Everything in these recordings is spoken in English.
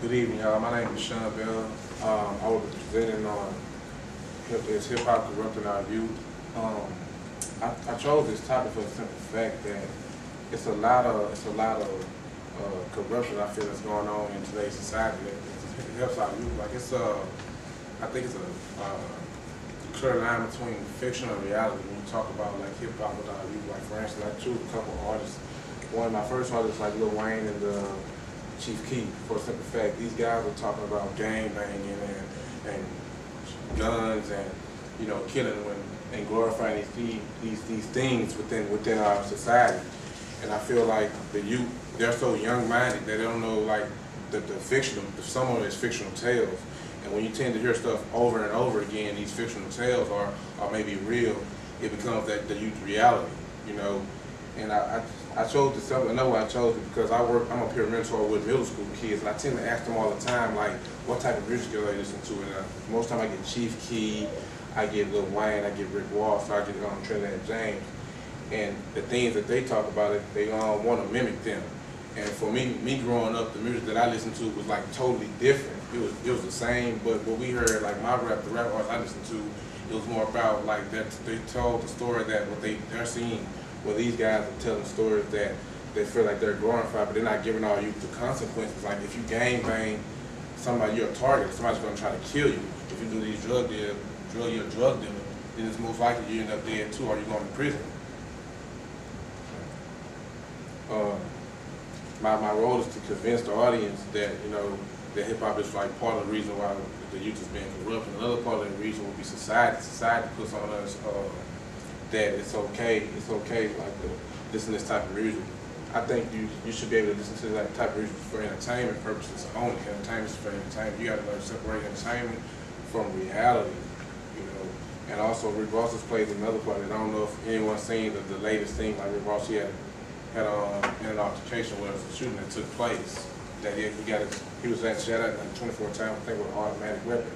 Good evening, y'all. My name is Shawn. I will be presenting on is hip hop corrupting our youth. I chose this topic for the simple fact that it's a lot of corruption I feel that's going on in today's society that it helps our youth. Like I think it's a clear line between fiction and reality when you talk about like hip hop with our youth. Like for instance, I choose a couple of artists. One of my first artists like Lil Wayne and Chief Keef, for a simple fact. These guys were talking about gang banging and guns and killing and glorifying these things within our society. And I feel like the youth, they're so young-minded that they don't know like the some of it's fictional tales. And when you tend to hear stuff over and over again, these fictional tales are maybe real, it becomes the youth reality, And I chose this. I know I chose it because I'm a peer mentor with middle school kids, and I tend to ask them all the time, like, what type of music do they listen to? And most time I get Chief Keef, I get Lil Wayne, I get Rick Ross, I get Trinidad James, and the things that they talk about, they want to mimic them. And for me growing up, the music that I listened to was like totally different. It was the same, but what we heard, like the rap artists I listened to, it was more about like that they told the story that what they're seeing. Well, these guys are telling stories that they feel like they're glorified, but they're not giving all you the consequences. Like if you gang bang somebody, you're a target. Somebody's going to try to kill you. If you do these drug dealer, then it's most likely you end up dead too, or you're going to prison. My role is to convince the audience that that hip hop is like part of the reason why the youth is being corrupt. And another part of the reason will be society. Society puts on us that it's okay like to listen to this type of music. I think you should be able to listen to that type of music for entertainment purposes only. Entertainment is for entertainment. You got to learn to separate entertainment from reality, And also Rick Ross plays another part. And I don't know if anyone's seen the latest thing. Like Rick Ross, he had in an altercation where it was a shooting that took place. That he was at shot at like 24 times, I think, with an automatic weapon.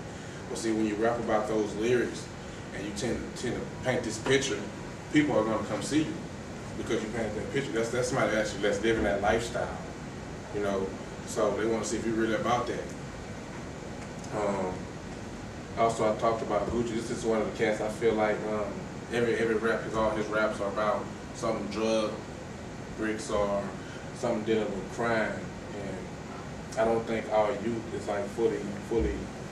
But see, when you rap about those lyrics, and you tend to paint this picture, people are going to come see you because you painted that picture. That's somebody actually that's living that lifestyle, So they want to see if you're really about that. Also, I talked about Gucci. This is one of the cats I feel like every rap, because all his raps are about some drug bricks or something dealing with crime, and I don't think our youth is like fully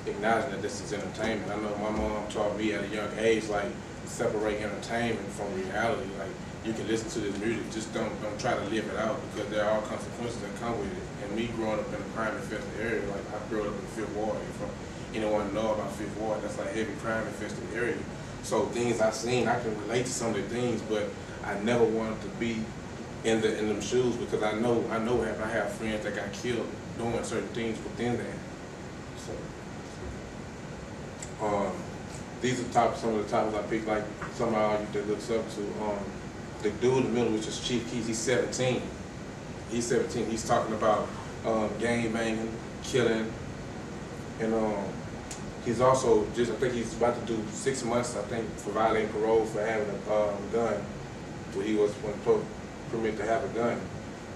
acknowledging that this is entertainment. I know my mom taught me at a young age, like, separate entertainment from reality. Like, you can listen to this music, just don't try to live it out, because there are consequences that come with it. And me growing up in a crime-infested area, like I grew up in the Fifth Ward. If anyone know about Fifth Ward, that's like heavy crime-infested area. So things I've seen, I can relate to some of the things, but I never wanted to be in them shoes, because I know what happened. I have friends that got killed doing certain things within that. So. These are some of the topics I picked, like some of our youth that looks up to. The dude in the middle, which is Chief Keef, he's 17. He's 17. He's talking about gang banging, killing, and he's also I think he's about to do 6 months, I think, for violating parole for having a gun. Where he was permitted to have a gun,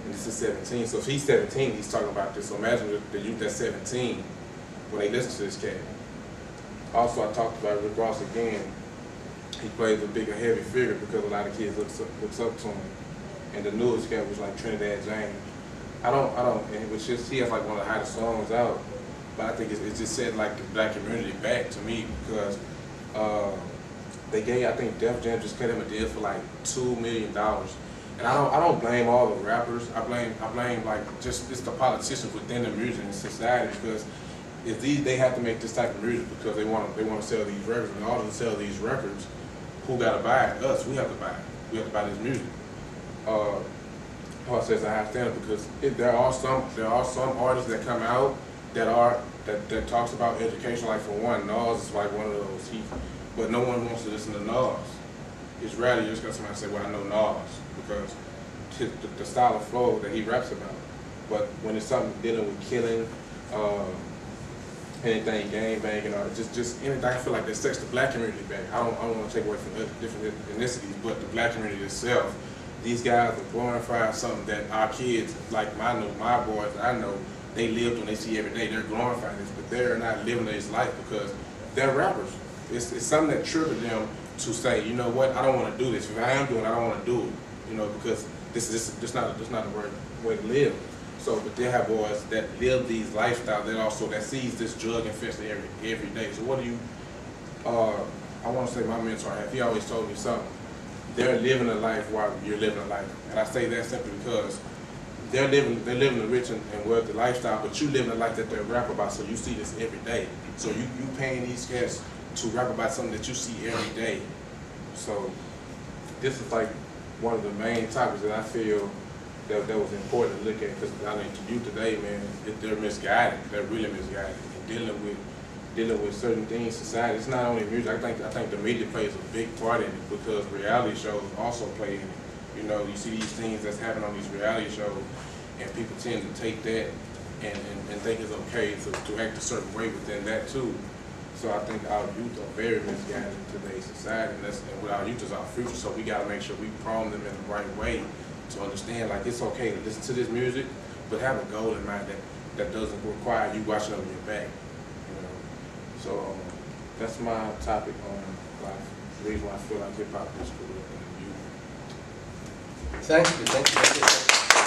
and this is 17. So if he's 17, he's talking about this. So imagine the youth that's 17 when they listen to this cat. Also, I talked about Rick Ross again. He plays a bigger, heavy figure because a lot of kids looks up to him. And the newest cat was like Trinidad James. And it was just, he has like one of the hottest songs out. But I think it just set like the black community back to me, because I think Def Jam just cut him a deal for like $2 million. And I don't blame all the rappers. I blame like just it's the politicians within the music and society, because if they have to make this type of music because they want to sell these records, and in order to sell these records, who got to buy it? Us. We have to buy it. We have to buy this music. Paul says I have to stand, because there are some artists that come out that talks about education. Like for one, Nas is like one of those. But no one wants to listen to Nas. It's rare you just got somebody say, "Well, I know Nas," because the style of flow that he raps about. But when it's something dealing with killing, anything gang banging, or just anything, I feel like that sets the black community back. I don't want to take away from different ethnicities, but the black community itself. These guys are glorifying something that our kids, like my boys, I know, they live and they see every day, they're glorifying this, but they're not living this life because they're rappers. It's something that triggered them to say, you know what, I don't want to do this. If I am doing it, I don't want to do it, you know, because this not the right way to live. So, but they have boys that live these lifestyles that sees this drug infested every day. So what do you, I want to say my mentor, he always told me something. They're living a life while you're living a life. And I say that simply because they're living a rich and wealthy lifestyle, but you living a life that they rap about, so you see this every day. So you paying these cats to rap about something that you see every day. So this is like one of the main topics that I feel that was important to look at, because I think to you today, man, they're misguided. They're really misguided. And dealing with certain things in society. It's not only music. I think the media plays a big part in it, because reality shows also play in it. You know, you see these things that's happening on these reality shows, and people tend to take that and think it's okay to act a certain way within that too. So I think our youth are very misguided in today's society, and with our youth is our future. So we got to make sure we prompt them in the right way to understand, like, it's okay to listen to this music, but have a goal in mind that doesn't require you watching over your back. You know, so that's my topic on life. The reason why I feel like hip hop is cool in the youth. Thank you.